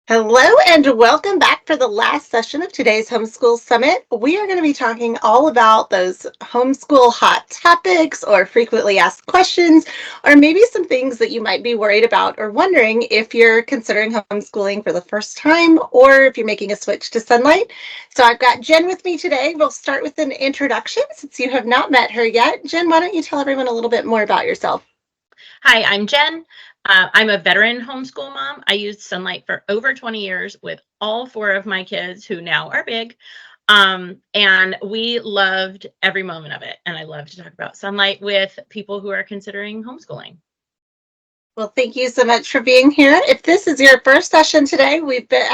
Hello and welcome back for the last session of today's Homeschool Summit. We are going to be talking all about those homeschool hot topics or frequently asked questions, or maybe some things that you might be worried about or wondering if you're considering homeschooling for the first time or if you're making a switch to Sonlight. So I've got Jen with me today. We'll start with an introduction since you have not met her yet. Jen, why don't you tell everyone a little bit more about yourself? Hi, I'm Jen. I'm a veteran homeschool mom. I used Sonlight for over 20 years with all four of my kids who now are big. And we loved every moment of it. And I love to talk about Sonlight with people who are considering homeschooling. Well, thank you so much for being here. If this is your first session today,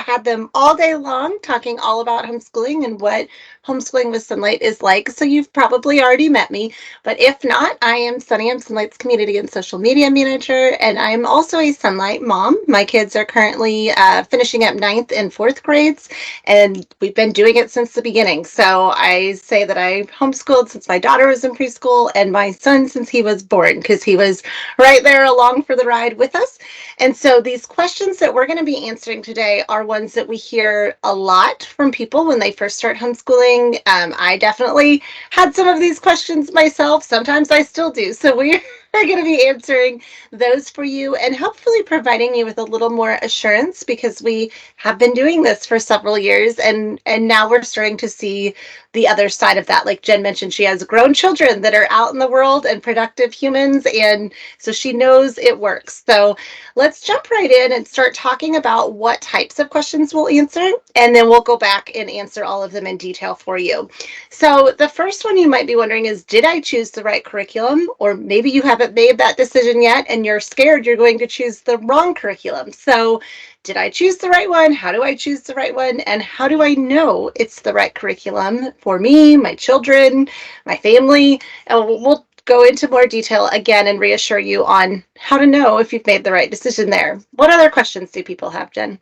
had them all day long talking all about homeschooling and what homeschooling with Sonlight is like. So you've probably already met me. But if not, I am Sunny. I'm Sonlight's community and social media manager, and I'm also a Sonlight mom. My kids are currently finishing up 9th and 4th grades, and we've been doing it since the beginning. So I say that I homeschooled since my daughter was in preschool and my son since he was born, because he was right there along for the ride with us. And so these questions that we're going to be answering today are ones that we hear a lot from people when they first start homeschooling. I definitely had some of these questions myself. Sometimes I still do. So we are going to be answering those for you and hopefully providing you with a little more assurance, because we have been doing this for several years, and now we're starting to see the other side of that. Like Jen mentioned, she has grown children that are out in the world and productive humans, and so she knows it works. So let's jump right in and start talking about what types of questions we'll answer, and then we'll go back and answer all of them in detail for you. So the first one you might be wondering is, did I choose the right curriculum? Or maybe you haven't made that decision yet and you're scared you're going to choose the wrong curriculum. So did I choose the right one? How do I choose the right one? And how do I know it's the right curriculum for me, my children, my family? And we'll go into more detail again and reassure you on how to know if you've made the right decision there. What other questions do people have, Jen?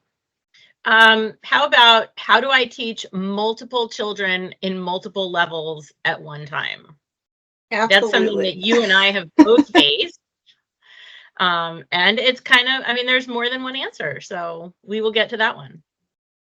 How about how do I teach multiple children in multiple levels at one time? That's something that Absolutely. you and I have both faced. And it's kind of, I mean, there's more than one answer. So we will get to that one.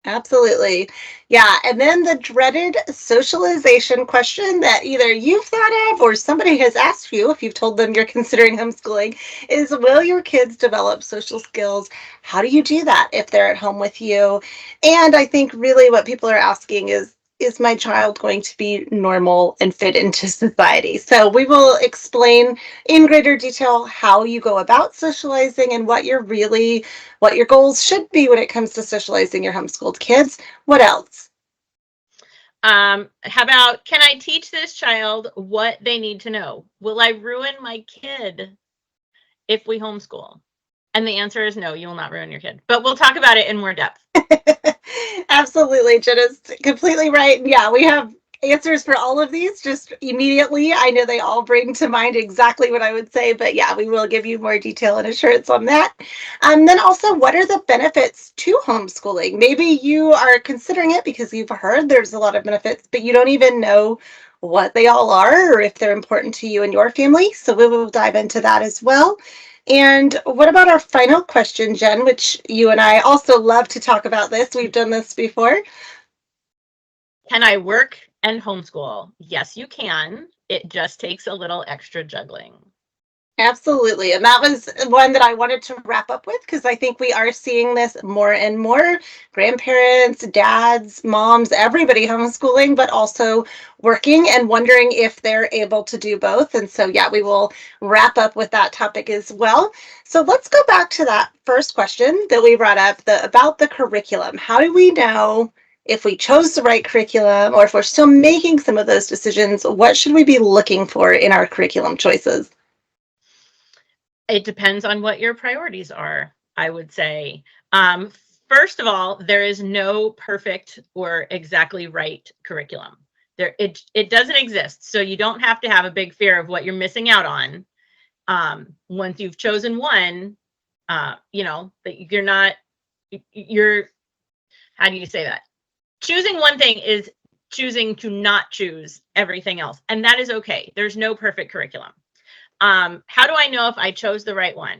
Absolutely. Yeah. And then the dreaded socialization question that either you've thought of or somebody has asked you if you've told them you're considering homeschooling is, will your kids develop social skills? How do you do that if they're at home with you? And I think really what people are asking is my child going to be normal and fit into society? So we will explain in greater detail how you go about socializing and what your goals should be when it comes to socializing your homeschooled kids. What else? How about, can I teach this child what they need to know? Will I ruin my kid if we homeschool? And the answer is no, you will not ruin your kid. But we'll talk about it in more depth. Absolutely, Jen is completely right. Yeah, we have answers for all of these just immediately. I know they all bring to mind exactly what I would say, but yeah, we will give you more detail and assurance on that. Then also, what are the benefits to homeschooling? Maybe you are considering it because you've heard there's a lot of benefits, but you don't even know what they all are or if they're important to you and your family. So we will dive into that as well. And what about our final question, Jen, which you and I also love to talk about this. We've done this before. Can I work and homeschool? Yes, you can. It just takes a little extra juggling. Absolutely. And that was one that I wanted to wrap up with, because I think we are seeing this more and more. Grandparents, dads, moms, everybody homeschooling, but also working and wondering if they're able to do both. And so, yeah, we will wrap up with that topic as well. So let's go back to that first question that we brought up, about the curriculum. How do we know if we chose the right curriculum, or if we're still making some of those decisions? What should we be looking for in our curriculum choices? It depends on what your priorities are, I would say. Um, First of all, there is no perfect or exactly right curriculum. It doesn't exist. So you don't have to have a big fear of what you're missing out on. Once you've chosen one, that you're, how do you say that? Choosing one thing is choosing to not choose everything else. And that is okay. There's no perfect curriculum. How do I know if I chose the right one?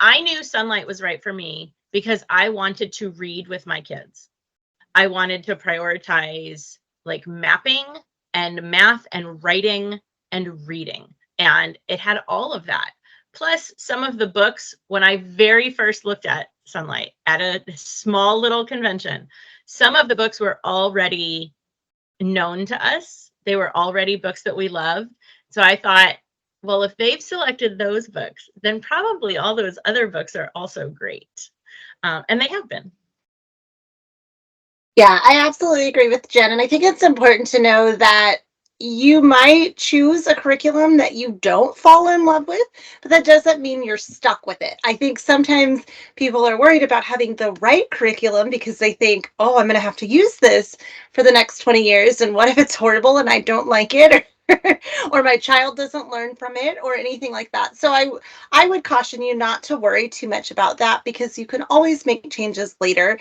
I knew Sonlight was right for me because I wanted to read with my kids. I wanted to prioritize like mapping and math and writing and reading. And it had all of that. Plus, some of the books, when I very first looked at Sonlight at a small little convention, some of the books were already known to us. They were already books that we loved. So I thought, well, if they've selected those books, then probably all those other books are also great. And they have been. Yeah, I absolutely agree with Jen. And I think it's important to know that you might choose a curriculum that you don't fall in love with, but that doesn't mean you're stuck with it. I think sometimes people are worried about having the right curriculum because they think, oh, I'm going to have to use this for the next 20 years. And what if it's horrible and I don't like it? Or my child doesn't learn from it or anything like that. So I would caution you not to worry too much about that because you can always make changes later.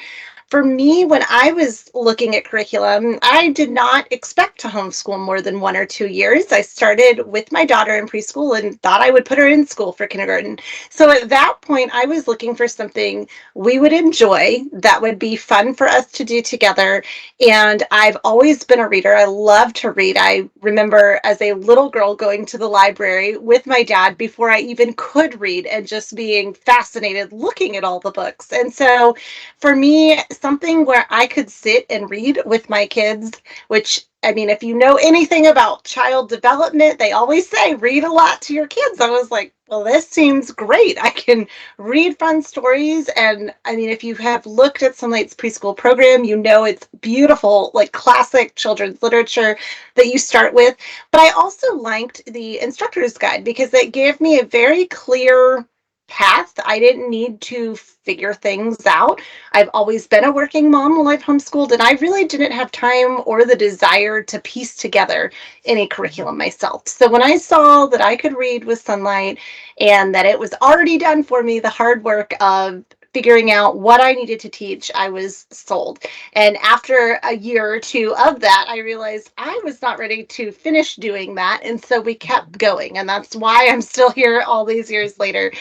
For me, when I was looking at curriculum, I did not expect to homeschool more than 1 or 2 years. I started with my daughter in preschool and thought I would put her in school for kindergarten. So at that point, I was looking for something we would enjoy that would be fun for us to do together. And I've always been a reader. I love to read. I remember as a little girl going to the library with my dad before I even could read and just being fascinated looking at all the books. And so for me, something where I could sit and read with my kids, which, I mean, if you know anything about child development, they always say read a lot to your kids. I was like, well, this seems great. I can read fun stories. And I mean, if you have looked at Sonlight's preschool program, you know it's beautiful, like classic children's literature that you start with. But I also liked the instructor's guide because it gave me a very clear path. I didn't need to figure things out. I've always been a working mom while I've homeschooled, and I really didn't have time or the desire to piece together any curriculum myself. So when I saw that I could read with Sonlight and that it was already done for me, the hard work of figuring out what I needed to teach, I was sold. And after a year or two of that, I realized I was not ready to finish doing that. And so we kept going. And that's why I'm still here all these years later,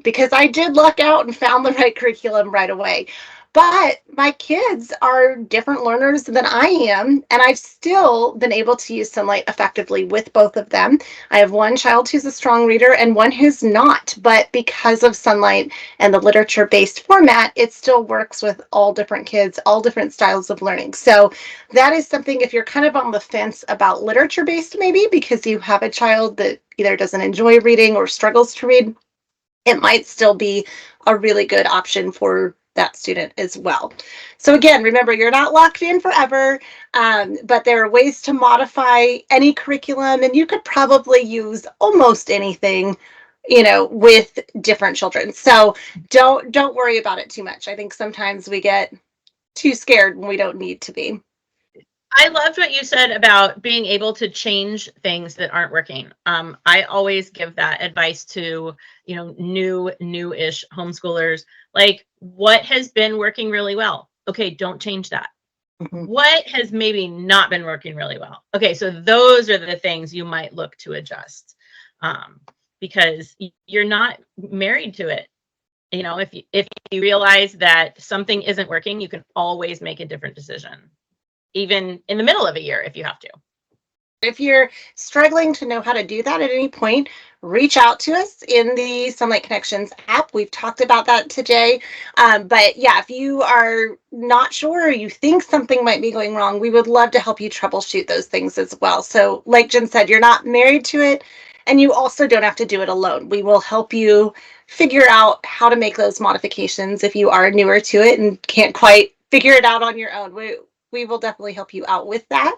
because I did luck out and found the right curriculum right away. But my kids are different learners than I am, and I've still been able to use Sonlight effectively with both of them. I have one child who's a strong reader and one who's not, but because of Sonlight and the literature-based format, it still works with all different kids, all different styles of learning. So that is something, if you're kind of on the fence about literature-based maybe because you have a child that either doesn't enjoy reading or struggles to read, it might still be a really good option for that student as well. So again, remember, you're not locked in forever, but there are ways to modify any curriculum, and you could probably use almost anything, you know, with different children. So don't worry about it too much. I think sometimes we get too scared when we don't need to be. I loved what you said about being able to change things that aren't working. I always give that advice to, new-ish homeschoolers. Like, what has been working really well? Okay, don't change that. Mm-hmm. What has maybe not been working really well? Okay, so those are the things you might look to adjust, because you're not married to it. If you realize that something isn't working, you can always make a different decision, even in the middle of a year if you have to. If you're struggling to know how to do that at any point, reach out to us in the Sonlight Connections app. We've talked about that today. But yeah, if you are not sure or you think something might be going wrong, we would love to help you troubleshoot those things as well. So like Jen said, you're not married to it, and you also don't have to do it alone. We will help you figure out how to make those modifications if you are newer to it and can't quite figure it out on your own. We will definitely help you out with that.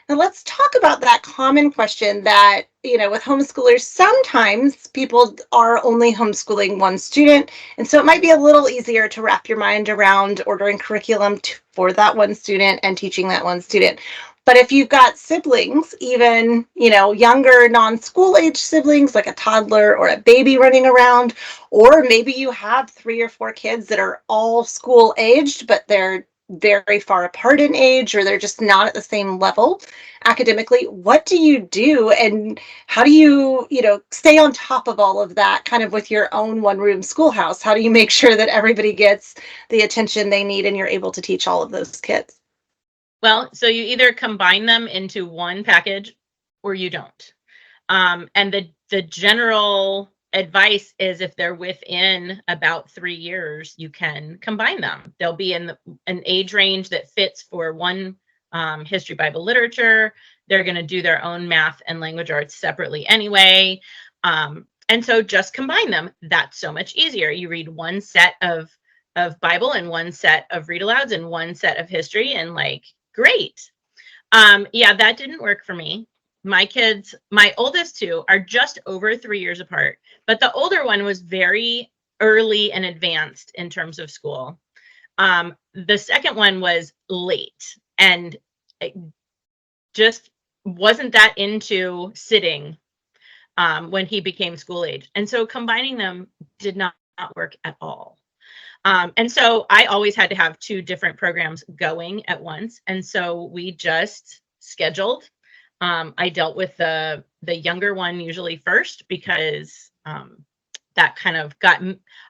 Now let's talk about that common question that, with homeschoolers, sometimes people are only homeschooling one student. And so it might be a little easier to wrap your mind around ordering curriculum for that one student and teaching that one student. But if you've got siblings, even, younger non-school age siblings, like a toddler or a baby running around, or maybe you have 3 or 4 kids that are all school aged, but they're very far apart in age, or they're just not at the same level academically. What do you do, and how do you, stay on top of all of that kind of with your own one-room schoolhouse? How do you make sure that everybody gets the attention they need and you're able to teach all of those kids? Well, so you either combine them into one package or you don't. And the general advice is if they're within about 3 years, you can combine them. They'll be in an age range that fits for one history, Bible, literature. They're going to do their own math and language arts separately anyway. And so just combine them. That's so much easier. You read one set of Bible and one set of read alouds and one set of history, and like, great. Yeah, that didn't work for me. My kids, my oldest two are just over 3 years apart, but the older one was very early and advanced in terms of school. The second one was late and just wasn't that into sitting when he became school age. And so combining them did not work at all. And so I always had to have two different programs going at once. And so we just scheduled. I dealt with the younger one usually first, because that kind of got,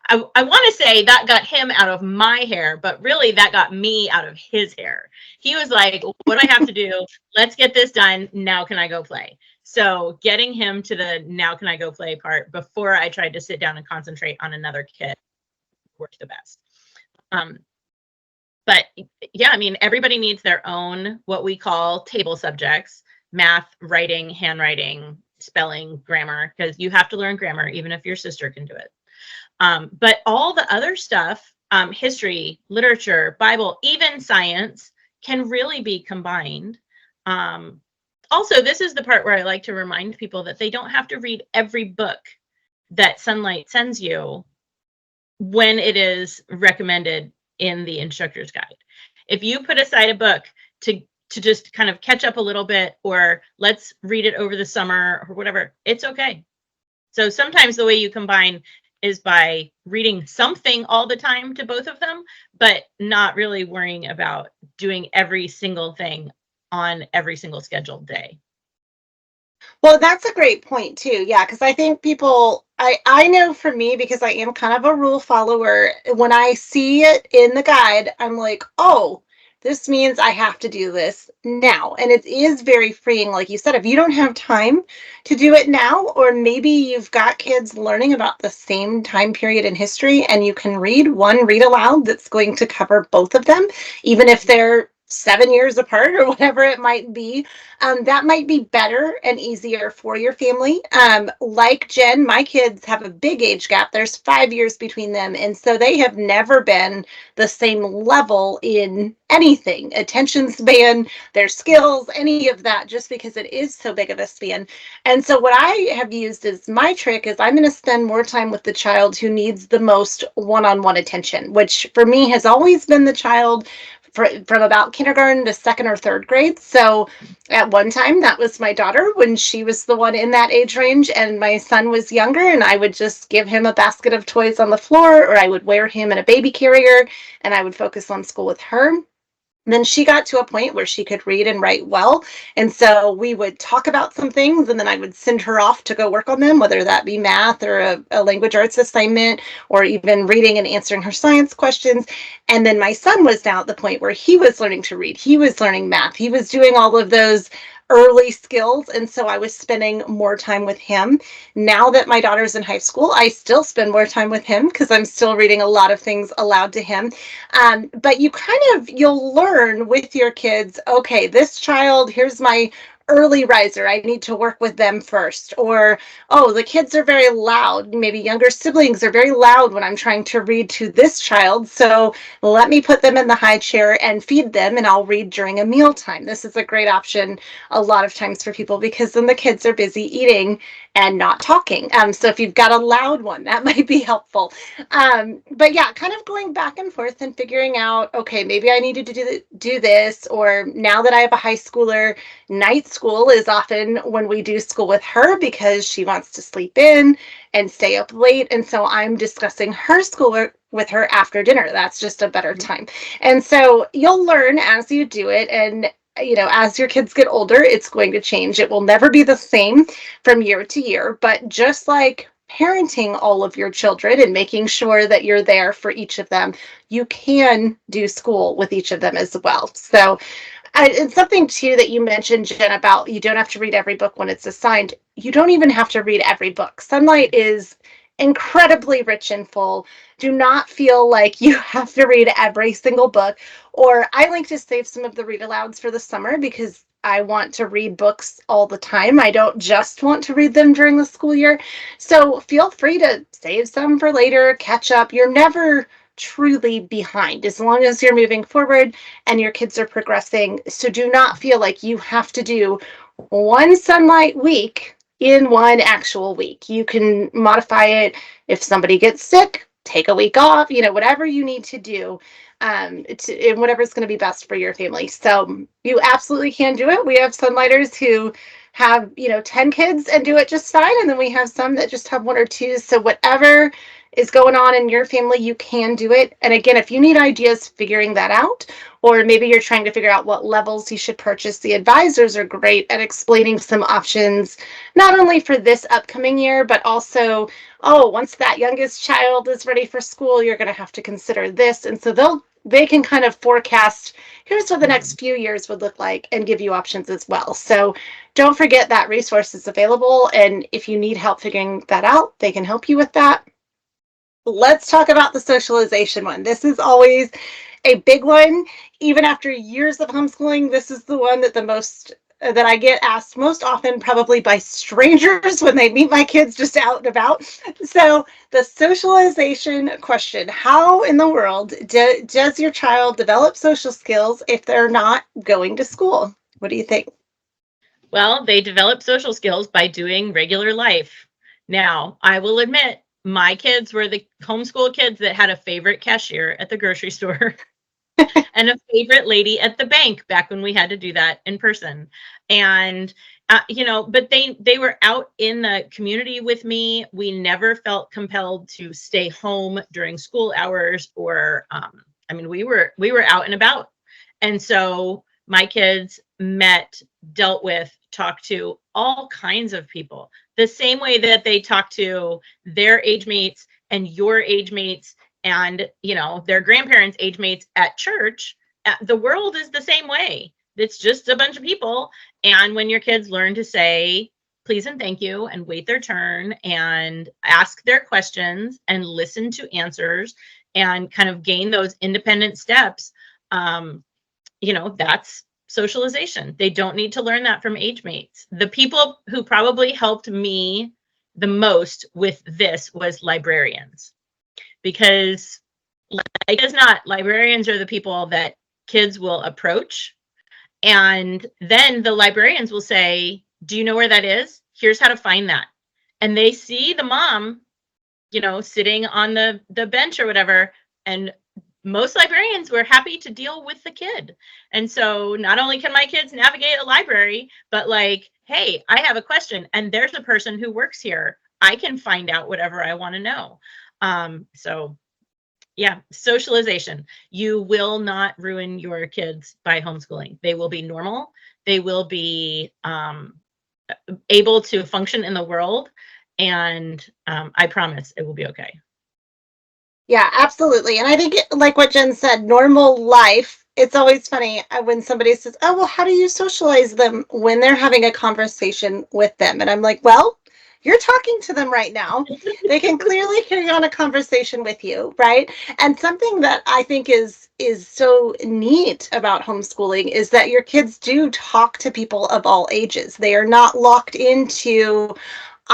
I want to say that got him out of my hair, but really that got me out of his hair. He was like, what do I have to do? Let's get this done. Now can I go play? So getting him to the now can I go play part before I tried to sit down and concentrate on another kid worked the best. But yeah, I mean, everybody needs their own, what we call table subjects: math, writing, handwriting, spelling, grammar, because you have to learn grammar, even if your sister can do it. But all the other stuff, history, literature, Bible, even science, can really be combined. Also, this is the part where I like to remind people that they don't have to read every book that Sonlight sends you when it is recommended in the instructor's guide. If you put aside a book to just kind of catch up a little bit, or let's read it over the summer or whatever, it's okay. So sometimes the way you combine is by reading something all the time to both of them, but not really worrying about doing every single thing on every single scheduled day. Well, that's a great point too. Yeah, because I think people, I know for me, because I am kind of a rule follower, when I see it in the guide, I'm like, oh, this means I have to do this now. And it is very freeing. Like you said, if you don't have time to do it now, or maybe you've got kids learning about the same time period in history, and you can read one read aloud that's going to cover both of them, even if they're 7 years apart or whatever it might be, that might be better and easier for your family. Like Jen, my kids have a big age gap. There's 5 years between them. And so they have never been the same level in anything, attention span, their skills, any of that, just because it is so big of a span. And so what I have used as my trick is I'm going to spend more time with the child who needs the most one-on-one attention, which for me has always been the child from about kindergarten to second or third grade. So at one time, that was my daughter when she was the one in that age range, and my son was younger, and I would just give him a basket of toys on the floor, or I would wear him in a baby carrier, and I would focus on school with her. Then she got to a point where she could read and write well. And so we would talk about some things, and then I would send her off to go work on them, whether that be math or a language arts assignment, or even reading and answering her science questions. And then my son was now at the point where he was learning to read. He was learning math. He was doing all of those early skills. And so I was spending more time with him. Now that my daughter's in high school, I still spend more time with him because I'm still reading a lot of things aloud to him. But you'll learn with your kids, okay, this child, here's my early riser, I need to work with them first. Or, oh, the kids are very loud. Maybe younger siblings are very loud when I'm trying to read to this child. So let me put them in the high chair and feed them, and I'll read during a mealtime. This is a great option a lot of times for people, because then the kids are busy eating and not talking. So if you've got a loud one, that might be helpful. But yeah, kind of going back and forth and figuring out, okay, maybe I needed to do this, or now that I have a high schooler, night school is often when we do school with her because she wants to sleep in and stay up late. And so I'm discussing her schoolwork with her after dinner. That's just a better time. And so you'll learn as you do it. And as your kids get older, it's going to change. It will never be the same from year to year, but just like parenting all of your children and making sure that you're there for each of them, you can do school with each of them as well. So and something too that you mentioned, Jen, about you don't have to read every book when it's assigned. You don't even have to read every book. Sonlight is incredibly rich and full. Do not feel like you have to read every single book. Or I like to save some of the read alouds for the summer because I want to read books all the time. I don't just want to read them during the school year. So feel free to save some for later, catch up. You're never truly behind as long as you're moving forward and your kids are progressing. So do not feel like you have to do one Sonlight week in one actual week. You can modify it if somebody gets sick, take a week off, whatever you need to do, and whatever's going to be best for your family. So you absolutely can do it. We have Sonlighters who have 10 kids and do it just fine, and then we have some that just have one or two. So whatever is going on in your family, you can do it. And again, if you need ideas figuring that out, or maybe you're trying to figure out what levels you should purchase, the advisors are great at explaining some options, not only for this upcoming year, but also, once that youngest child is ready for school, you're going to have to consider this. And so they can kind of forecast, here's what the next few years would look like, and give you options as well. So don't forget that resource is available. And if you need help figuring that out, they can help you with that. Let's talk about the socialization one. This is always a big one. Even after years of homeschooling, this is the one that I get asked most often, probably by strangers when they meet my kids just out and about. So the socialization question: how in the world does your child develop social skills if they're not going to school? What do you think? Well, they develop social skills by doing regular life. Now, I will admit, my kids were the homeschool kids that had a favorite cashier at the grocery store and a favorite lady at the bank back when we had to do that in person. And but they were out in the community with me. We never felt compelled to stay home during school hours, or we were out and about. And so my kids met, dealt with, talked to all kinds of people, the same way that they talk to their age mates and your age mates and their grandparents' age mates at church. The world is the same way. It's just a bunch of people. And when your kids learn to say please and thank you and wait their turn and ask their questions and listen to answers and kind of gain those independent steps, that's socialization. They don't need to learn that from age mates. The people who probably helped me the most with this was librarians, because librarians are the people that kids will approach, and then the librarians will say, do you know where that is? Here's how to find that. And they see the mom, sitting on the bench or whatever, and most librarians were happy to deal with the kid. And so not only can my kids navigate a library, but like, hey, I have a question and there's a person who works here. I can find out whatever I want to know. So yeah, socialization. You will not ruin your kids by homeschooling. They will be normal. They will be able to function in the world. And I promise it will be okay. Yeah, absolutely. And I think, like what Jen said, normal life, it's always funny when somebody says, oh, well, how do you socialize them when they're having a conversation with them? And I'm like, well, you're talking to them right now. They can clearly carry on a conversation with you, right? And something that I think is so neat about homeschooling is that your kids do talk to people of all ages. They are not locked into,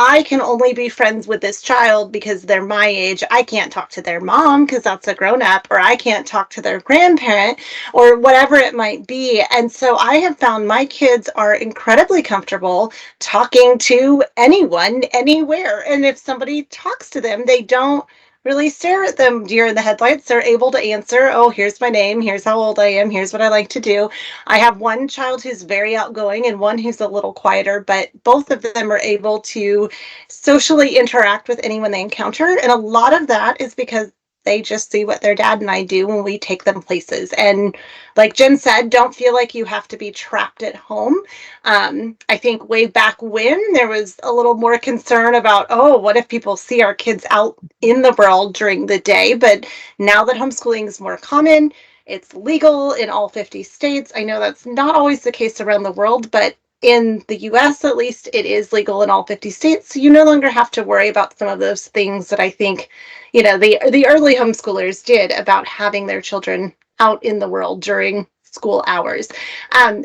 I can only be friends with this child because they're my age. I can't talk to their mom because that's a grown up, or I can't talk to their grandparent, or whatever it might be. And so I have found my kids are incredibly comfortable talking to anyone, anywhere. And if somebody talks to them, they don't really stare at them deer in the headlights. They're able to answer, oh, here's my name, here's how old I am, here's what I like to do. I have one child who's very outgoing and one who's a little quieter, but both of them are able to socially interact with anyone they encounter. And a lot of that is because they just see what their dad and I do when we take them places. And like Jen said, don't feel like you have to be trapped at home. I think way back when there was a little more concern about, oh, what if people see our kids out in the world during the day? But now that homeschooling is more common, it's legal in all 50 states. I know that's not always the case around the world, but in the US, at least, it is legal in all 50 states. So you no longer have to worry about some of those things that I think, the early homeschoolers did about having their children out in the world during school hours.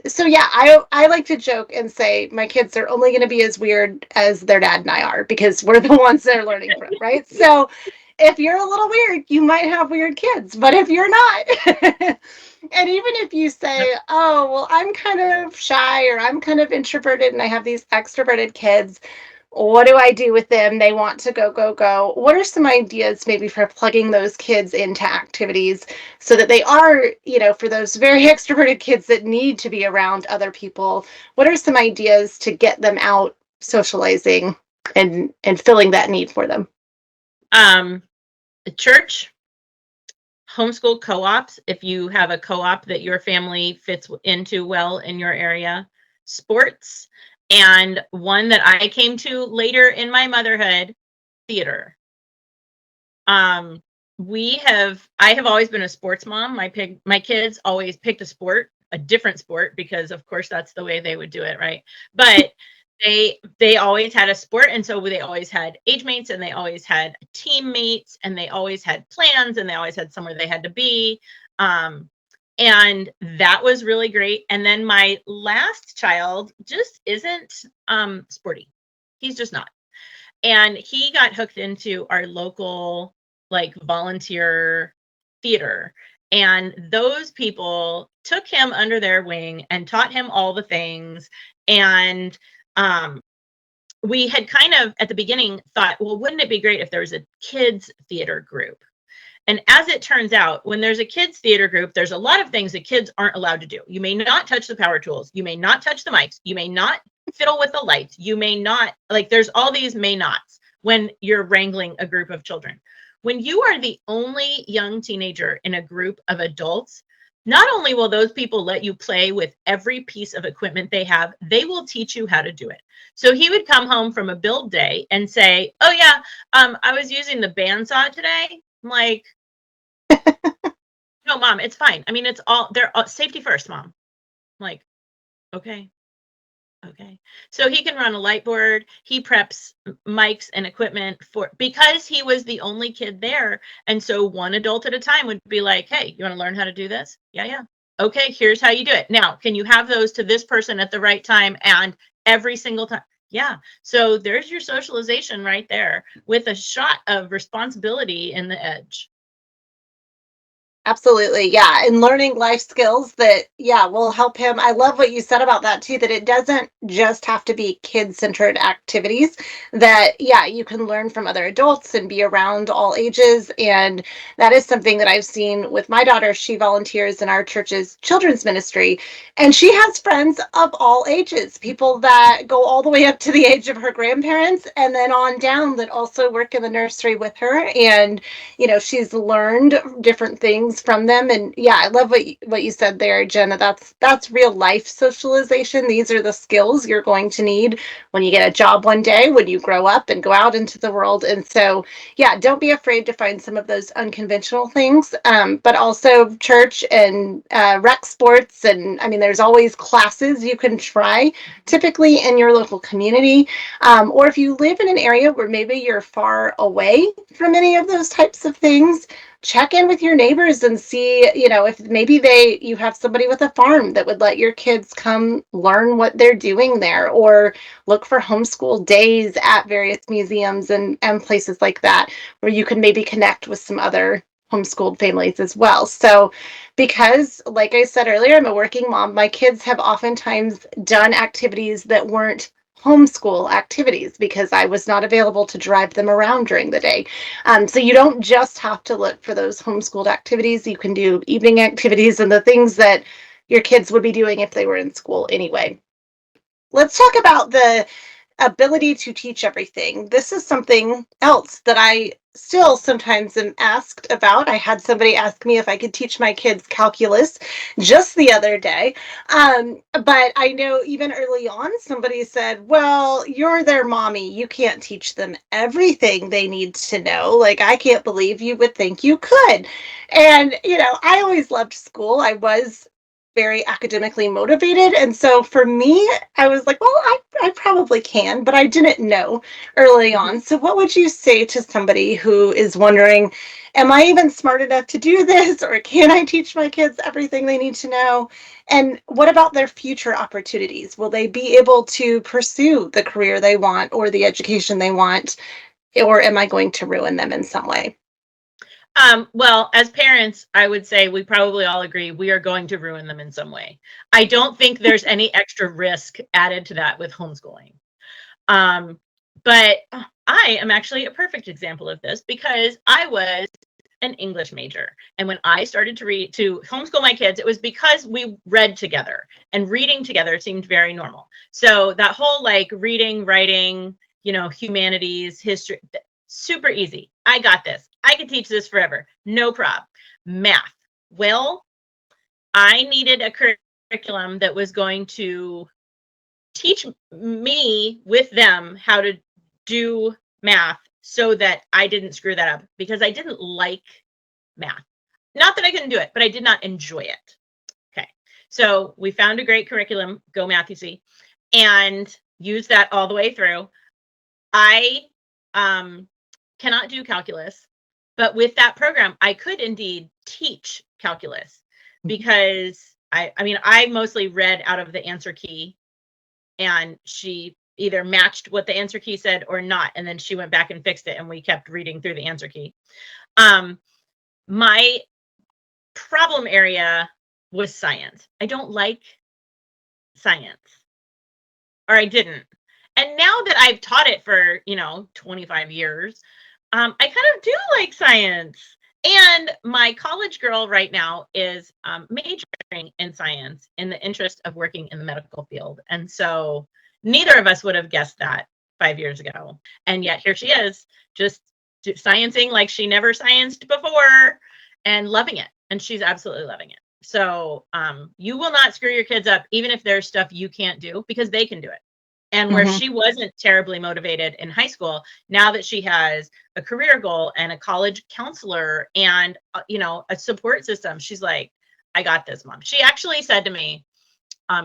So yeah, I like to joke and say my kids are only going to be as weird as their dad and I are because we're the ones they're learning from, right? So if you're a little weird, you might have weird kids, but if you're not, and even if you say, oh, well, I'm kind of shy or I'm kind of introverted and I have these extroverted kids, what do I do with them? They want to go, go, go. What are some ideas maybe for plugging those kids into activities so that they are, for those very extroverted kids that need to be around other people? What are some ideas to get them out socializing and filling that need for them? The church, homeschool co-ops, if you have a co-op that your family fits into well in your area, sports, and one that I came to later in my motherhood, theater. I have always been a sports mom. My kids always picked a different sport, because of course that's the way they would do it, right? But they always had a sport, and so they always had age mates, and they always had teammates, and they always had plans, and they always had somewhere they had to be. And that was really great. And then my last child just isn't sporty. He's just not. And he got hooked into our local like volunteer theater. And those people took him under their wing and taught him all the things. And we had kind of at the beginning thought, well, wouldn't it be great if there was a kids theater group? And as it turns out, when there's a kids theater group, there's a lot of things that kids aren't allowed to do. You may not touch the power tools. You may not touch the mics. You may not fiddle with the lights. You may not, there's all these may nots when you're wrangling a group of children. When you are the only young teenager in a group of adults, not only will those people let you play with every piece of equipment they have, they will teach you how to do it. So he would come home from a build day and say, oh yeah, I was using the bandsaw today. I'm like, no, Mom, it's fine. I mean, they're safety first, Mom. I'm like, okay. So he can run a light board. He preps mics and equipment because he was the only kid there. And so one adult at a time would be like, hey, you want to learn how to do this? Yeah. Okay, here's how you do it. Now, can you have those to this person at the right time and every single time? Yeah. So there's your socialization right there with a shot of responsibility in the edge. Absolutely. Yeah. And learning life skills that, will help him. I love what you said about that too, that it doesn't just have to be kid-centered activities, that, you can learn from other adults and be around all ages. And that is something that I've seen with my daughter. She volunteers in our church's children's ministry, and she has friends of all ages, people that go all the way up to the age of her grandparents and then on down that also work in the nursery with her. And, she's learned different things from them. And I love what you said there, Jenna. That's real life socialization. These are the skills you're going to need when you get a job one day, when you grow up and go out into the world. And so don't be afraid to find some of those unconventional things, but also church and rec sports. And I mean, there's always classes you can try, typically in your local community, or if you live in an area where maybe you're far away from any of those types of things, check in with your neighbors and see, if maybe you have somebody with a farm that would let your kids come learn what they're doing there, or look for homeschool days at various museums and places like that, where you can maybe connect with some other homeschooled families as well. So, because, like I said earlier, I'm a working mom, my kids have oftentimes done activities that weren't homeschool activities because I was not available to drive them around during the day. So you don't just have to look for those homeschooled activities. You can do evening activities and the things that your kids would be doing if they were in school anyway. Let's talk about the ability to teach everything. This is something else that I still sometimes am asked about. I had somebody ask me if I could teach my kids calculus just the other day. But I know even early on, somebody said, well, you're their mommy. You can't teach them everything they need to know. Like, I can't believe you would think you could. And, I always loved school. I was very academically motivated. And so for me, I was like, well, I probably can, but I didn't know early Mhm. on. So what would you say to somebody who is wondering, am I even smart enough to do this? Or can I teach my kids everything they need to know? And what about their future opportunities? Will they be able to pursue the career they want or the education they want? Or am I going to ruin them in some way? Well, as parents, I would say we probably all agree we are going to ruin them in some way. I don't think there's any extra risk added to that with homeschooling. Um, but I am actually a perfect example of this because I was an English major. And when I started to homeschool my kids, it was because we read together, and reading together seemed very normal. So that whole like reading, writing, humanities, history, super easy. I got this. I could teach this forever. No problem. Math. Well, I needed a curriculum that was going to teach me with them how to do math so that I didn't screw that up, because I didn't like math. Not that I couldn't do it, but I did not enjoy it. Okay. So we found a great curriculum, Go Math, and used that all the way through. I cannot do calculus, but with that program, I could indeed teach calculus, because I mostly read out of the answer key, and she either matched what the answer key said or not, and then she went back and fixed it, and we kept reading through the answer key. My problem area was science. I don't like science, or I didn't. And now that I've taught it for, 25 years, I kind of do like science. And my college girl right now is majoring in science in the interest of working in the medical field. And so neither of us would have guessed that 5 years ago. And yet here she is, just sciencing like she never scienced before, and loving it. And she's absolutely loving it. So you will not screw your kids up, even if there's stuff you can't do, because they can do it. And where Mhm. she wasn't terribly motivated in high school, now that she has a career goal and a college counselor and a support system, she's like, I got this, mom. She actually said to me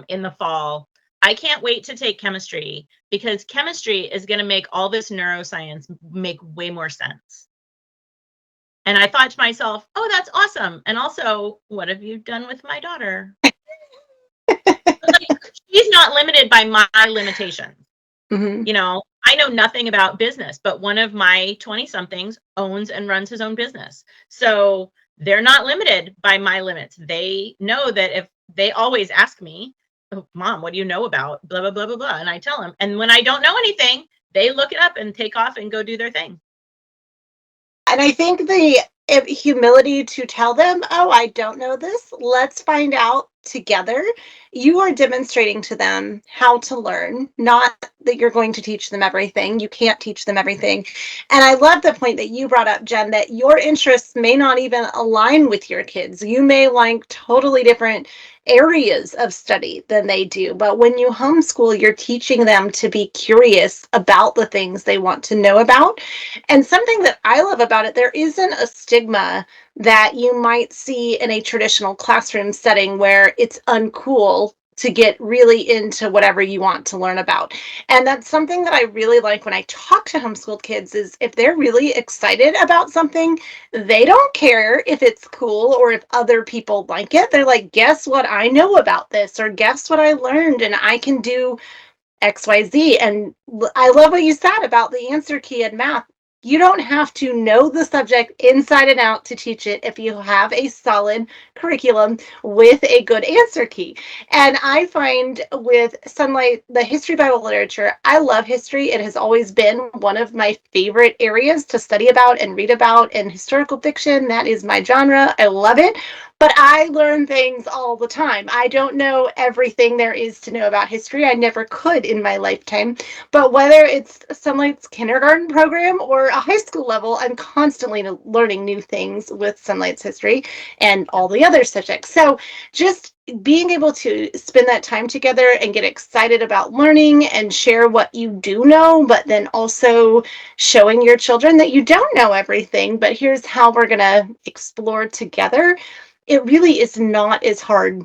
in the fall, I can't wait to take chemistry, because chemistry is going to make all this neuroscience make way more sense. And I thought to myself, oh, that's awesome. And also, what have you done with my daughter? Like, she's not limited by my limitations. Mhm. I know nothing about business, but one of my 20 somethings owns and runs his own business. So they're not limited by my limits. They know that if they always ask me, oh, Mom, what do you know about blah, blah, blah, blah, blah? And I tell them. And when I don't know anything, they look it up and take off and go do their thing. And I think the humility to tell them, oh, I don't know this. Let's find out together. You are demonstrating to them how to learn, not that you're going to teach them everything. You can't teach them everything. And I love the point that you brought up, Jen, that your interests may not even align with your kids. You may like totally different areas of study than they do. But when you homeschool, you're teaching them to be curious about the things they want to know about. And something that I love about it, there isn't a stigma that you might see in a traditional classroom setting where it's uncool to get really into whatever you want to learn about. And that's something that I really like when I talk to homeschooled kids is if they're really excited about something, they don't care if it's cool or if other people like it. They're like, guess what I know about this, or guess what I learned, and I can do XYZ. And I love what you said about the answer key in math. You don't have to know the subject inside and out to teach it if you have a solid curriculum with a good answer key. And I find with Sonlight, the history Bible literature, I love history. It has always been one of my favorite areas to study about and read about, and historical fiction. That is my genre. I love it. But I learn things all the time. I don't know everything there is to know about history. I never could in my lifetime. But whether it's Sunlight's kindergarten program or a high school level, I'm constantly learning new things with Sunlight's history and all the other subjects. So just being able to spend that time together and get excited about learning and share what you do know, but then also showing your children that you don't know everything, but here's how we're going to explore together. It really is not as hard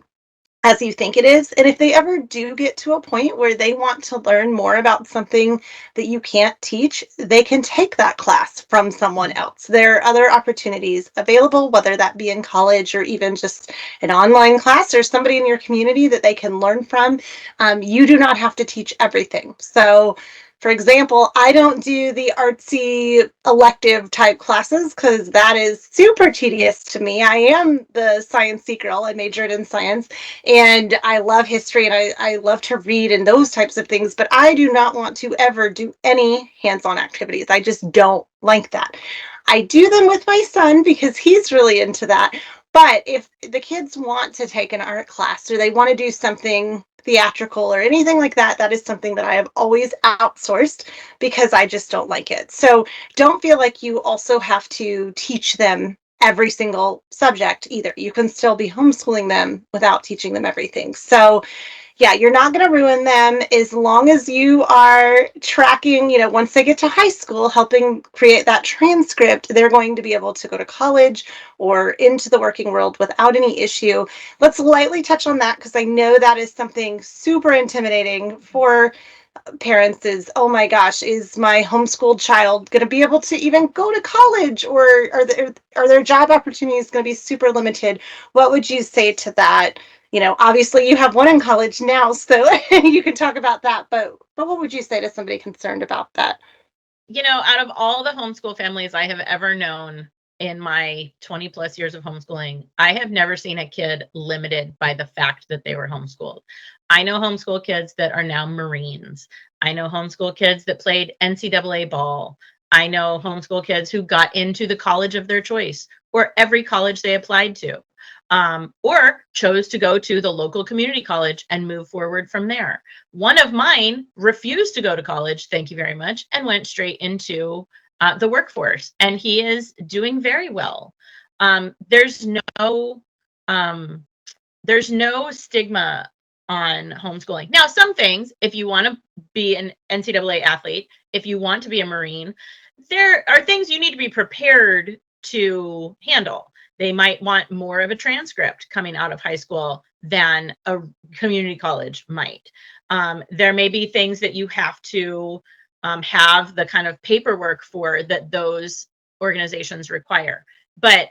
as you think it is. And if they ever do get to a point where they want to learn more about something that you can't teach, they can take that class from someone else. There are other opportunities available, whether that be in college or even just an online class or somebody in your community that they can learn from. You do not have to teach everything. So for example, I don't do the artsy elective type classes because that is super tedious to me. I am the sciencey girl. I majored in science and I love history and I love to read and those types of things, but I do not want to ever do any hands-on activities. I just don't like that. I do them with my son because he's really into that. But if the kids want to take an art class or they want to do something theatrical or anything like that, that is something that I have always outsourced because I just don't like it. So don't feel like you also have to teach them every single subject either. You can still be homeschooling them without teaching them everything. So yeah, you're not going to ruin them as long as you are tracking, once they get to high school, helping create that transcript, they're going to be able to go to college or into the working world without any issue. Let's lightly touch on that because I know that is something super intimidating for parents is, oh my gosh, is my homeschooled child going to be able to even go to college, or are their job opportunities going to be super limited? What would you say to that? Obviously you have one in college now, so you can talk about that, but what would you say to somebody concerned about that? Out of all the homeschool families I have ever known in my 20 plus years of homeschooling, I have never seen a kid limited by the fact that they were homeschooled. I know homeschool kids that are now Marines. I know homeschool kids that played NCAA ball. I know homeschool kids who got into the college of their choice or every college they applied to, or chose to go to the local community college and move forward from there. One of mine refused to go to college, thank you very much, and went straight into the workforce, and he is doing very well. There's no stigma on homeschooling. Now, some things, if you want to be an NCAA athlete, if you want to be a Marine, there are things you need to be prepared to handle. They might want more of a transcript coming out of high school than a community college might. There may be things that you have to have the kind of paperwork for that those organizations require. But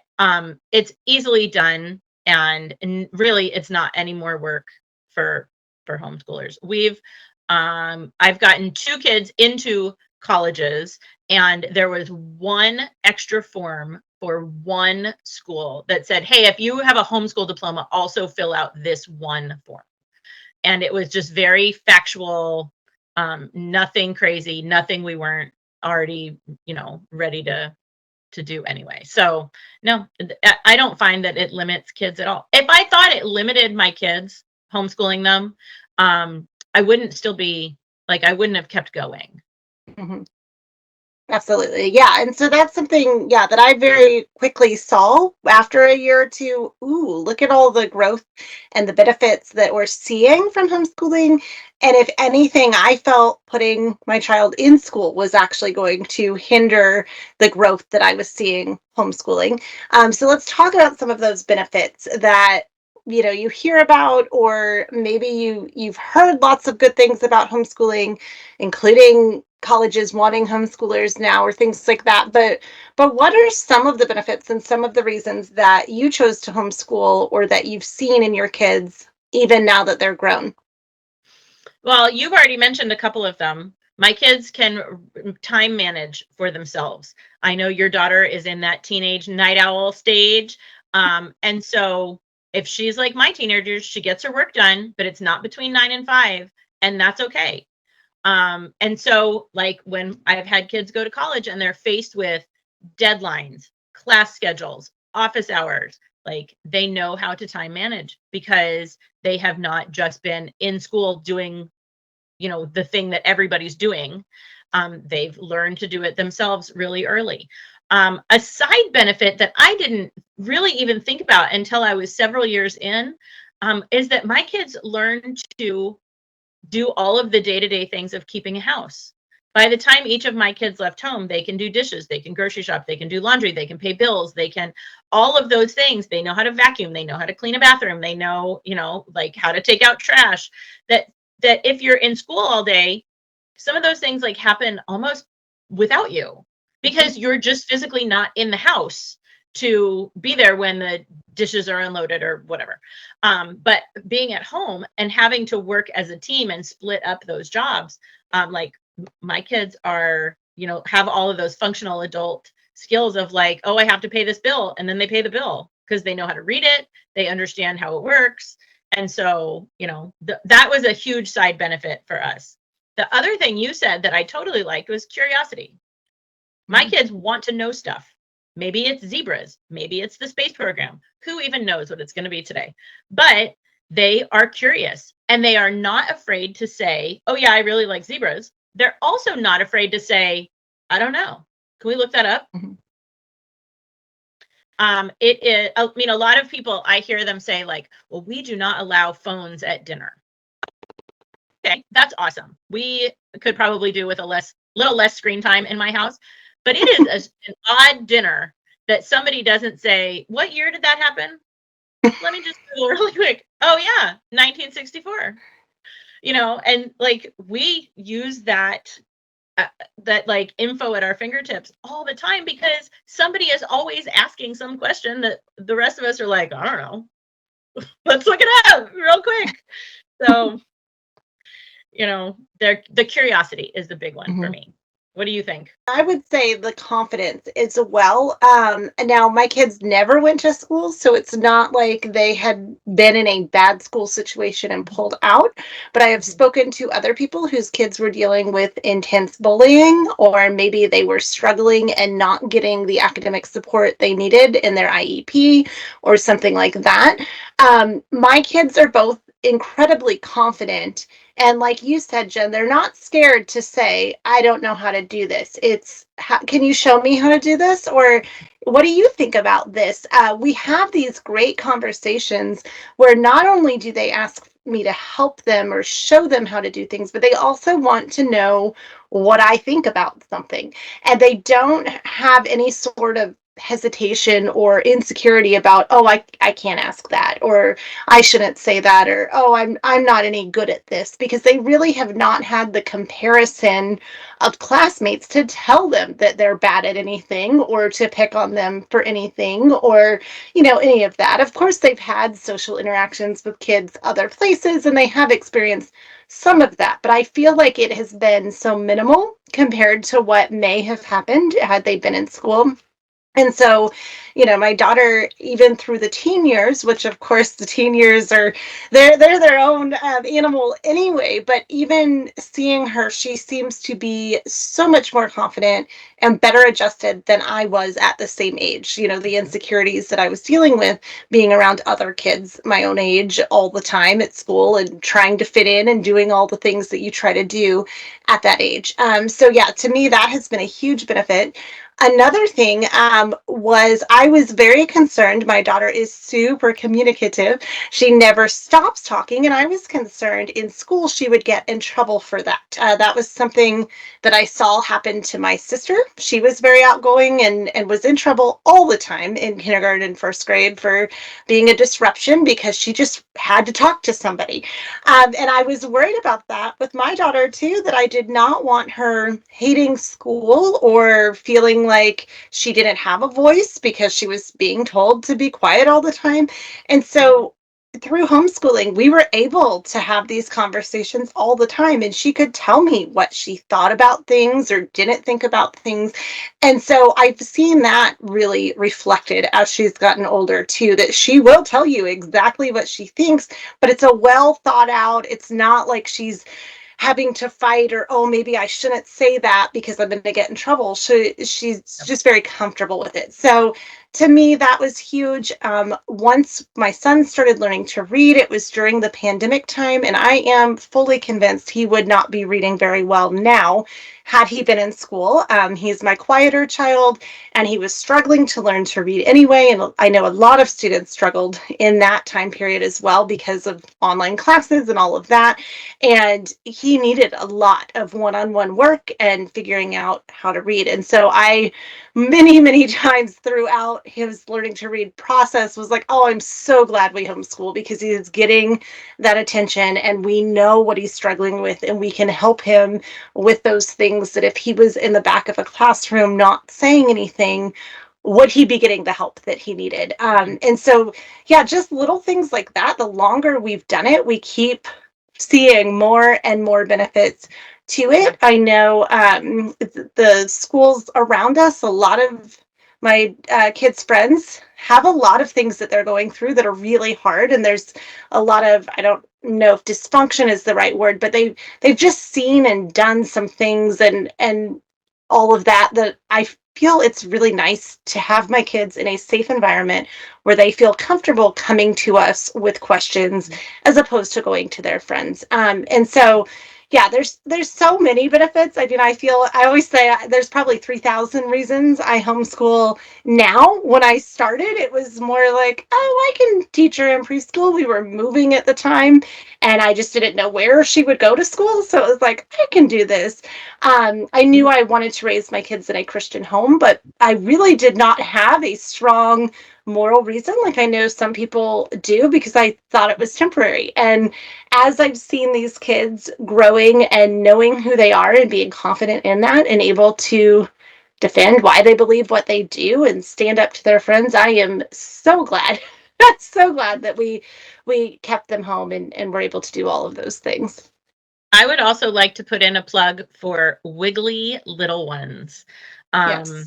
it's easily done, and really it's not any more work for homeschoolers. I've gotten 2 kids into colleges, and there was one extra form for one school that said, hey, if you have a homeschool diploma, also fill out this one form. And it was just very factual, nothing crazy, nothing we weren't already, ready to do anyway. So no, I don't find that it limits kids at all. If I thought it limited my kids, homeschooling them, I wouldn't still be I wouldn't have kept going. Mm-hmm. Absolutely. Yeah. And so that's something, yeah, that I very quickly saw after a year or two. Ooh, look at all the growth and the benefits that we're seeing from homeschooling. And if anything, I felt putting my child in school was actually going to hinder the growth that I was seeing homeschooling. So let's talk about some of those benefits that you hear about, or maybe you've heard lots of good things about homeschooling, including colleges wanting homeschoolers now or things like that. But what are some of the benefits and some of the reasons that you chose to homeschool, or that you've seen in your kids even now that they're grown? Well, you've already mentioned a couple of them. My kids can time manage for themselves. I know your daughter is in that teenage night owl stage. And so if she's like my teenagers, she gets her work done, but it's not between 9 and 5, and that's okay. And so, like, when I've had kids go to college and they're faced with deadlines, class schedules, office hours, like, they know how to time manage because they have not just been in school doing, the thing that everybody's doing. They've learned to do it themselves really early. A side benefit that I didn't really even think about until I was several years in, is that my kids learn to do all of the day-to-day things of keeping a house. By the time each of my kids left home, they can do dishes, they can grocery shop, they can do laundry, they can pay bills, they can all of those things. They know how to vacuum, they know how to clean a bathroom, they know, like, how to take out trash. That if you're in school all day, some of those things like happen almost without you, because you're just physically not in the house to be there when the dishes are unloaded or whatever. But being at home and having to work as a team and split up those jobs, like, my kids are, have all of those functional adult skills of, like, oh, I have to pay this bill, and then they pay the bill because they know how to read it, they understand how it works. And so, that was a huge side benefit for us. The other thing you said that I totally liked was curiosity. My kids want to know stuff. Maybe it's zebras, maybe it's the space program. Who even knows what it's going to be today? But they are curious, and they are not afraid to say, oh, yeah, I really like zebras. They're also not afraid to say, I don't know. Can we look that up? Mhm. It is, I mean, a lot of people, I hear them say, like, well, we do not allow phones at dinner. Okay, that's awesome. We could probably do with little less screen time in my house, but it is an odd dinner that somebody doesn't say, what year did that happen? Let me just Google really quick. Oh yeah, 1964. And like, we use that like info at our fingertips all the time because somebody is always asking some question that the rest of us are like, I don't know. Let's look it up real quick. So, the curiosity is the big one for Mhm. me. What do you think? I would say the confidence as well. Now my kids never went to school, so it's not like they had been in a bad school situation and pulled out. But I have Mhm. spoken to other people whose kids were dealing with intense bullying, or maybe they were struggling and not getting the academic support they needed in their IEP or something like that. My kids are both incredibly confident, and like you said, Jen, they're not scared to say, I don't know how to do this. It's, can you show me how to do this? Or what do you think about this? We have these great conversations where not only do they ask me to help them or show them how to do things, but they also want to know what I think about something. And they don't have any sort of hesitation or insecurity about, oh, I can't ask that, or I shouldn't say that, or oh, I'm not any good at this, because they really have not had the comparison of classmates to tell them that they're bad at anything or to pick on them for anything, or any of that. Of course, they've had social interactions with kids other places and they have experienced some of that, but I feel like it has been so minimal compared to what may have happened had they been in school. And so, my daughter, even through the teen years, which of course the teen years are, they're their own animal anyway. But even seeing her, she seems to be so much more confident and better adjusted than I was at the same age. The insecurities that I was dealing with being around other kids my own age all the time at school and trying to fit in and doing all the things that you try to do at that age. So yeah, to me that has been a huge benefit. Another thing was I was very concerned. My daughter is super communicative. She never stops talking, and I was concerned in school she would get in trouble for that. That was something that I saw happen to my sister. She was very outgoing and was in trouble all the time in kindergarten and first grade for being a disruption because she just had to talk to somebody. And I was worried about that with my daughter too, that I did not want her hating school or feeling like she didn't have a voice because she was being told to be quiet all the time. And so through homeschooling, we were able to have these conversations all the time, and she could tell me what she thought about things or didn't think about things. And so I've seen that really reflected as she's gotten older too, that she will tell you exactly what she thinks, but it's a well thought out. It's not like she's having to fight or, oh, maybe I shouldn't say that because I'm going to get in trouble. She's just very comfortable with it. So to me, that was huge. Once my son started learning to read, it was during the pandemic time, and I am fully convinced he would not be reading very well now had he been in school. He's my quieter child, and he was struggling to learn to read anyway. And I know a lot of students struggled in that time period as well because of online classes and all of that. And he needed a lot of one-on-one work and figuring out how to read. And so I, many times throughout his learning to read process, was like, oh, I'm so glad we homeschool because he is getting that attention and we know what he's struggling with and we can help him with those things that if he was in the back of a classroom not saying anything, would he be getting the help that he needed? And so, yeah, just little things like that. The longer we've done it, we keep seeing more and more benefits to it. I know the schools around us, a lot of my kids' friends have a lot of things that they're going through that are really hard. And there's a lot of, I don't know if dysfunction is the right word, but they've just seen and done some things and all of that that I feel it's really nice to have my kids in a safe environment where they feel comfortable coming to us with questions as opposed to going to their friends. And so, yeah, there's so many benefits. I mean, I always say there's probably 3,000 reasons I homeschool now. When I started, it was more like, oh, I can teach her in preschool. We were moving at the time, and I just didn't know where she would go to school. So it was like, I can do this. I knew I wanted to raise my kids in a Christian home, but I really did not have a strong moral reason like I know some people do because I thought it was temporary. And as I've seen these kids growing and knowing who they are and being confident in that and able to defend why they believe what they do and stand up to their friends, I am so glad. So glad that we kept them home and were able to do all of those things. I would also like to put in a plug for Wiggly Little Ones. Yes.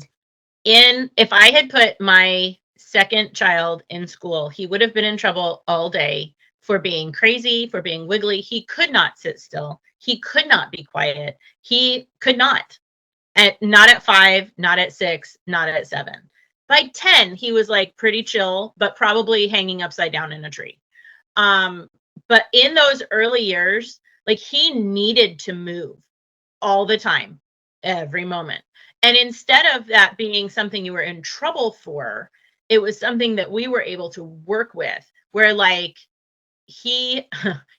If I had put my second child in school, he would have been in trouble all day for being crazy, for being wiggly. He could not sit still. He could not be quiet. He could not. Not at 5, not at 6, not at 7. By 10, he was like pretty chill, but probably hanging upside down in a tree. But in those early years, like he needed to move all the time, every moment. And instead of that being something you were in trouble for, it was something that we were able to work with, where like he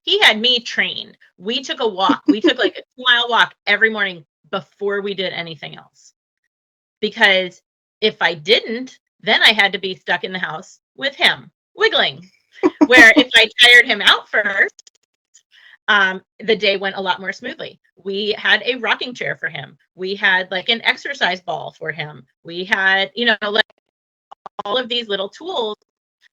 he had me trained. We took a walk. We took like a 2-mile walk every morning before we did anything else. Because if I didn't, then I had to be stuck in the house with him wiggling. Where if I tired him out first, the day went a lot more smoothly. We had a rocking chair for him. We had like an exercise ball for him. We had, like all of these little tools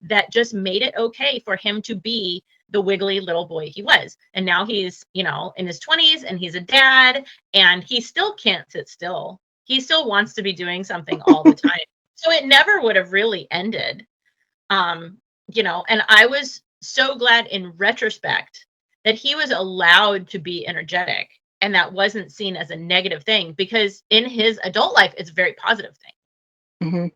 that just made it okay for him to be the wiggly little boy he was. And now he's, in his 20s and he's a dad and he still can't sit still. He still wants to be doing something all the time. So it never would have really ended. And I was so glad in retrospect that he was allowed to be energetic and that wasn't seen as a negative thing because in his adult life, it's a very positive thing. Mm-hmm.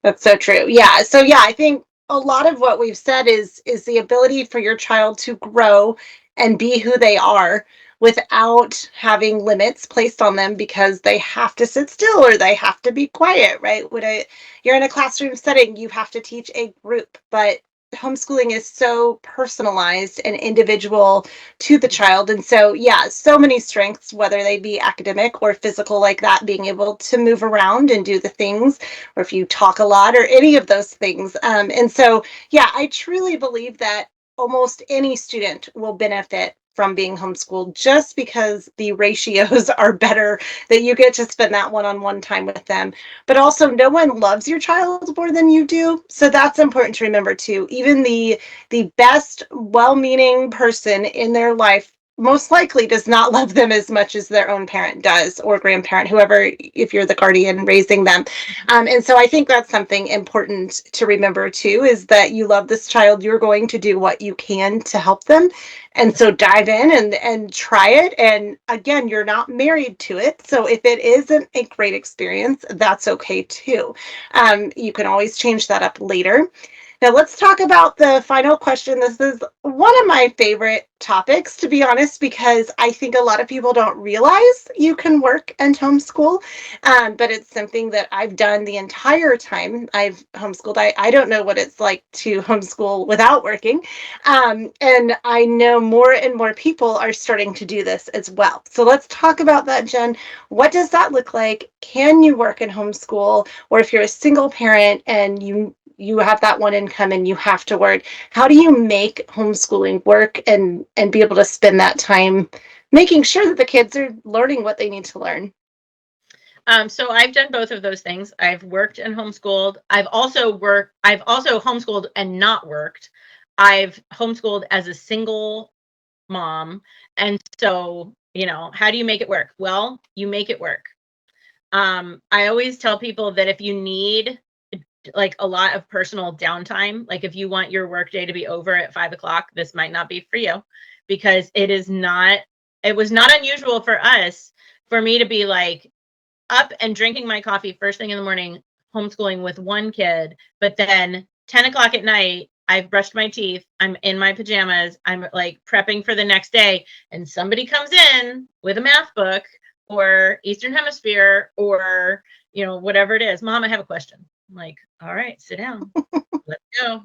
That's so true. Yeah. So yeah, I think a lot of what we've said is the ability for your child to grow and be who they are without having limits placed on them because they have to sit still or they have to be quiet, right? You're in a classroom setting, you have to teach a group, but homeschooling is so personalized and individual to the child. And so, yeah, so many strengths, whether they be academic or physical, like that, being able to move around and do the things, or if you talk a lot or any of those things. And so, yeah, I truly believe that almost any student will benefit from being homeschooled just because the ratios are better, that you get to spend that one-on-one time with them. But also, no one loves your child more than you do, so that's important to remember too. Even the best well-meaning person in their life most likely does not love them as much as their own parent does, or grandparent, whoever, if you're the guardian raising them. And so I think that's something important to remember too, is that you love this child, you're going to do what you can to help them. And so dive in and try it. And again, you're not married to it. So if it isn't a great experience, that's okay too. You can always change that up later. Now let's talk about the final question. This is one of my favorite topics, to be honest, because I think a lot of people don't realize you can work and homeschool, but it's something that I've done the entire time I've homeschooled. I don't know what it's like to homeschool without working, and I know more and more people are starting to do this as well. So let's talk about that, Jen. What does that look like? Can you work and homeschool? Or if you're a single parent and you have that one income and you have to work, how do you make homeschooling work and be able to spend that time making sure that the kids are learning what they need to learn? So I've done both of those things. I've worked and homeschooled. I've also homeschooled and not worked. I've homeschooled as a single mom. And so, how do you make it work? Well, you make it work. I always tell people that if you need like a lot of personal downtime, like if you want your workday to be over at 5 o'clock, this might not be for you, because it was not unusual for us, for me to be like up and drinking my coffee first thing in the morning, homeschooling with one kid, but then 10 o'clock at night, I've brushed my teeth, I'm in my pajamas, I'm like prepping for the next day, and somebody comes in with a math book or Eastern Hemisphere or, whatever it is. Mom, I have a question. I'm like, all right, sit down. Let's go.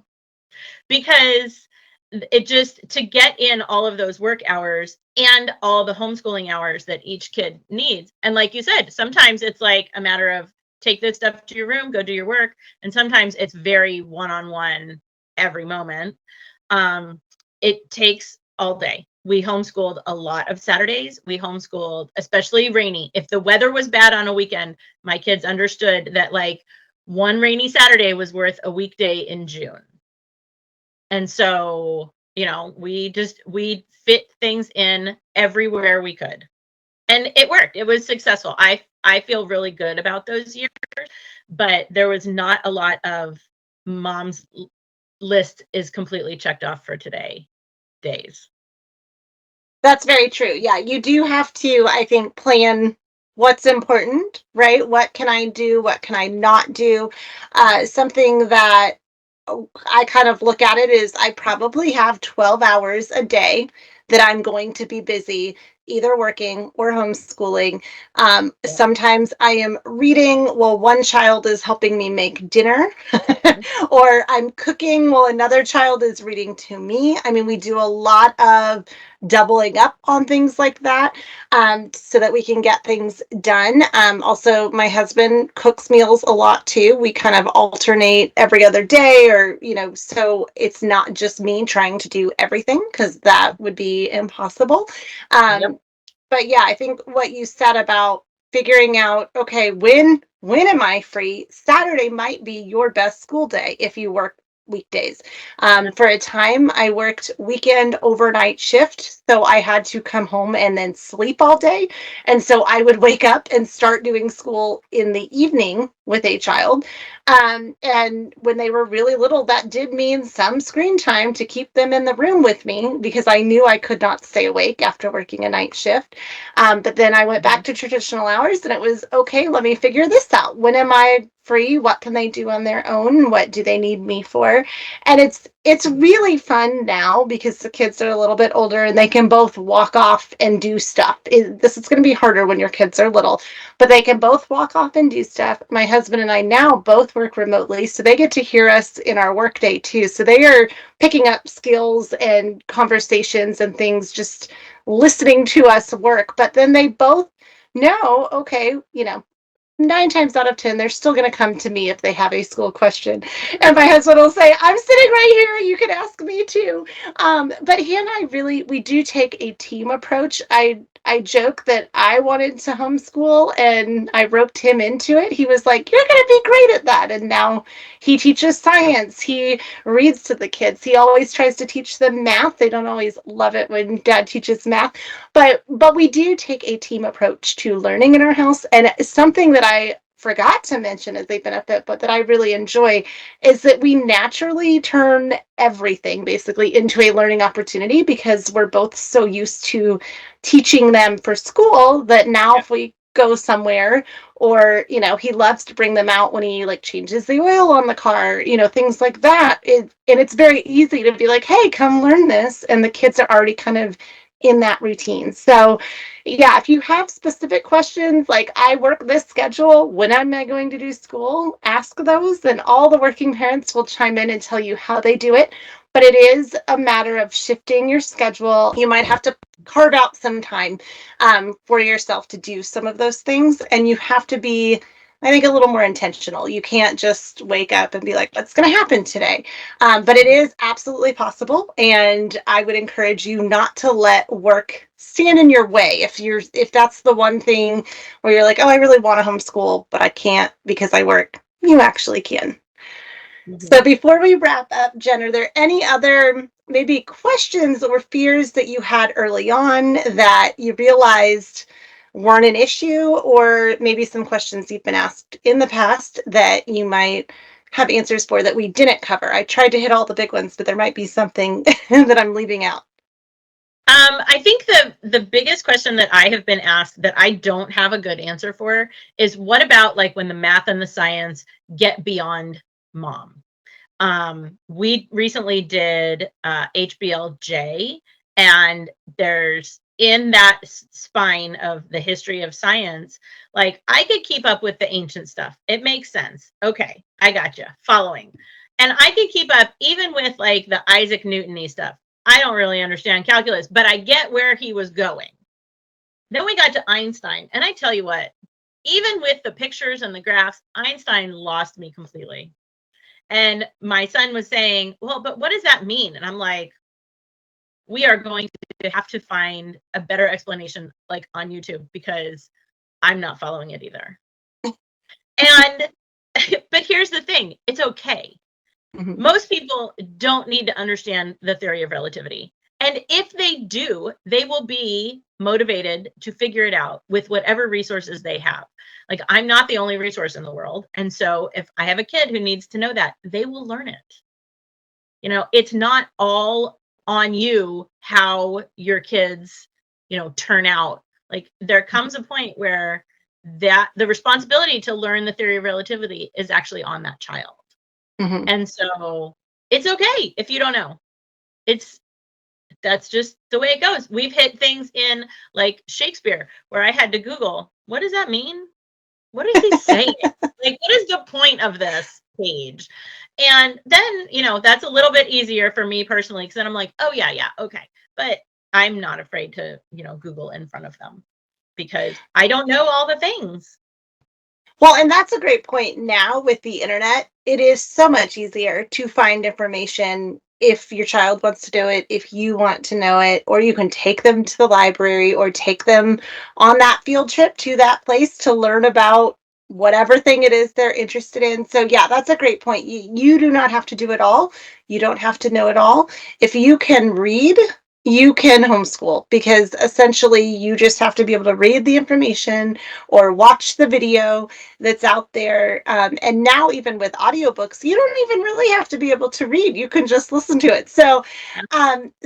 Because it just, to get in all of those work hours and all the homeschooling hours that each kid needs. And like you said, sometimes it's like a matter of take this stuff to your room, go do your work. And sometimes it's very one-on-one every moment. It takes all day. We homeschooled a lot of Saturdays. We homeschooled, especially rainy. If the weather was bad on a weekend, my kids understood that like one rainy Saturday was worth a weekday in June. And so, we fit things in everywhere we could. And it worked. It was successful. I feel really good about those years, but there was not a lot of mom's list is completely checked off for today days. That's very true. Yeah, you do have to, I think, plan what's important, right? What can I do? What can I not do? Something that I kind of look at it is I probably have 12 hours a day that I'm going to be busy, either working or homeschooling. Sometimes I am reading while one child is helping me make dinner, or I'm cooking while another child is reading to me. I mean, we do a lot of doubling up on things like that, so that we can get things done. Also, my husband cooks meals a lot too. We kind of alternate every other day, or, so it's not just me trying to do everything, because that would be impossible. Yep. But yeah, I think what you said about figuring out, okay, when am I free? Saturday might be your best school day if you work weekdays. For a time, I worked weekend overnight shift, so I had to come home and then sleep all day. And so I would wake up and start doing school in the evening with a child. And when they were really little, that did mean some screen time to keep them in the room with me, because I knew I could not stay awake after working a night shift. But then I went back to traditional hours, and it was okay, let me figure this out. When am I free? What can they do on their own? What do they need me for? And it's really fun now because the kids are a little bit older and they can both walk off and do stuff. This is going to be harder when your kids are little, but they can both walk off and do stuff. My husband and I now both work remotely, so they get to hear us in our workday too. So they are picking up skills and conversations and things, just listening to us work. But then they both know, okay, 9 times out of 10, they're still going to come to me if they have a school question. And my husband will say, I'm sitting right here. You can ask me too. But he and I really, we do take a team approach. I joke that I wanted to homeschool and I roped him into it. He was like, you're going to be great at that. And now he teaches science. He reads to the kids. He always tries to teach them math. They don't always love it when dad teaches math, but we do take a team approach to learning in our house. And something that I forgot to mention as a benefit, but that I really enjoy, is that we naturally turn everything basically into a learning opportunity, because we're both so used to teaching them for school that now if we go somewhere, or he loves to bring them out when he like changes the oil on the car, things like that, and it's very easy to be like, hey, come learn this, and the kids are already kind of in that routine. So yeah, if you have specific questions like, I work this schedule, when am I going to do school, ask those, and all the working parents will chime in and tell you how they do it. But it is a matter of shifting your schedule. You might have to carve out some time for yourself to do some of those things, and you have to be, I think, a little more intentional. You can't just wake up and be like, what's going to happen today? But it is absolutely possible. And I would encourage you not to let work stand in your way. If that's the one thing where you're like, oh, I really want to homeschool, but I can't because I work, you actually can. So before we wrap up, Jen, are there any other maybe questions or fears that you had early on that you realized weren't an issue, or maybe some questions you've been asked in the past that you might have answers for that we didn't cover? I tried to hit all the big ones, but there might be something that I'm leaving out. I think the biggest question that I have been asked that I don't have a good answer for is, what about like when the math and the science get beyond mom? We recently did HBLJ, and there's, in that spine of the history of science, like I could keep up with the ancient stuff. It makes sense. Okay, I gotcha. Following. And I could keep up even with like the Isaac Newton-y stuff. I don't really understand calculus, but I get where he was going. Then we got to Einstein, and I tell you what, even with the pictures and the graphs, Einstein lost me completely. And my son was saying, well, but what does that mean? And I'm like, we are going to have to find a better explanation like on YouTube, because I'm not following it either. And but here's the thing, it's okay. Mm-hmm. Most people don't need to understand the theory of relativity. And if they do, they will be motivated to figure it out with whatever resources they have. Like, I'm not the only resource in the world. And so if I have a kid who needs to know that, they will learn it. It's not all on you how your kids, turn out. Like, there comes a point where that the responsibility to learn the theory of relativity is actually on that child. Mm-hmm. And so it's okay if you don't know. That's just the way it goes. We've hit things in like Shakespeare where I had to Google, what does that mean? What is he saying? Like, what is the point of this page? And then, that's a little bit easier for me personally, because then I'm like, oh yeah, okay. But I'm not afraid to, Google in front of them, because I don't know all the things. Well, and that's a great point. Now with the internet, it is so much easier to find information if your child wants to do it, if you want to know it, or you can take them to the library or take them on that field trip to that place to learn about whatever thing it is they're interested in. So yeah, that's a great point. You do not have to do it all. You don't have to know it all. If you can read, you can homeschool, because essentially you just have to be able to read the information or watch the video that's out there. And now even with audiobooks, you don't even really have to be able to read. You can just listen to it. So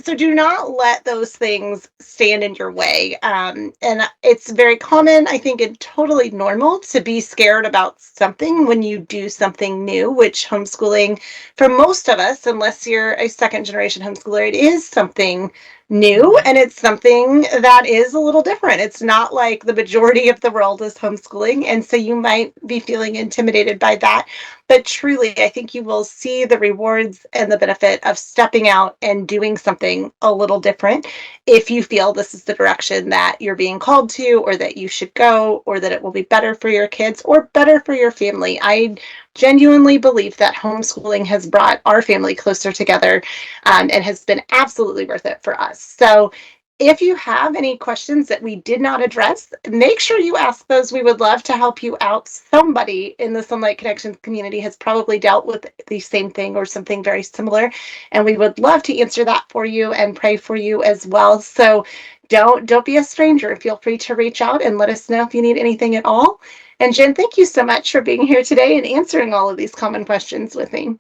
do not let those things stand in your way. And it's very common, I think, and totally normal to be scared about something when you do something new, which homeschooling, for most of us, unless you're a second generation homeschooler, it is something new and it's something that is a little different. It's not like the majority of the world is homeschooling. And so you might be feeling intimidated by that. But truly, I think you will see the rewards and the benefit of stepping out and doing something a little different if you feel this is the direction that you're being called to, or that you should go, or that it will be better for your kids or better for your family. I genuinely believe that homeschooling has brought our family closer together, and has been absolutely worth it for us. So if you have any questions that we did not address, make sure you ask those. We would love to help you out. Somebody in the Sunlight Connections community has probably dealt with the same thing or something very similar, and we would love to answer that for you and pray for you as well. So don't be a stranger. Feel free to reach out and let us know if you need anything at all. And Jen, thank you so much for being here today and answering all of these common questions with me.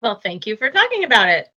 Well, thank you for talking about it.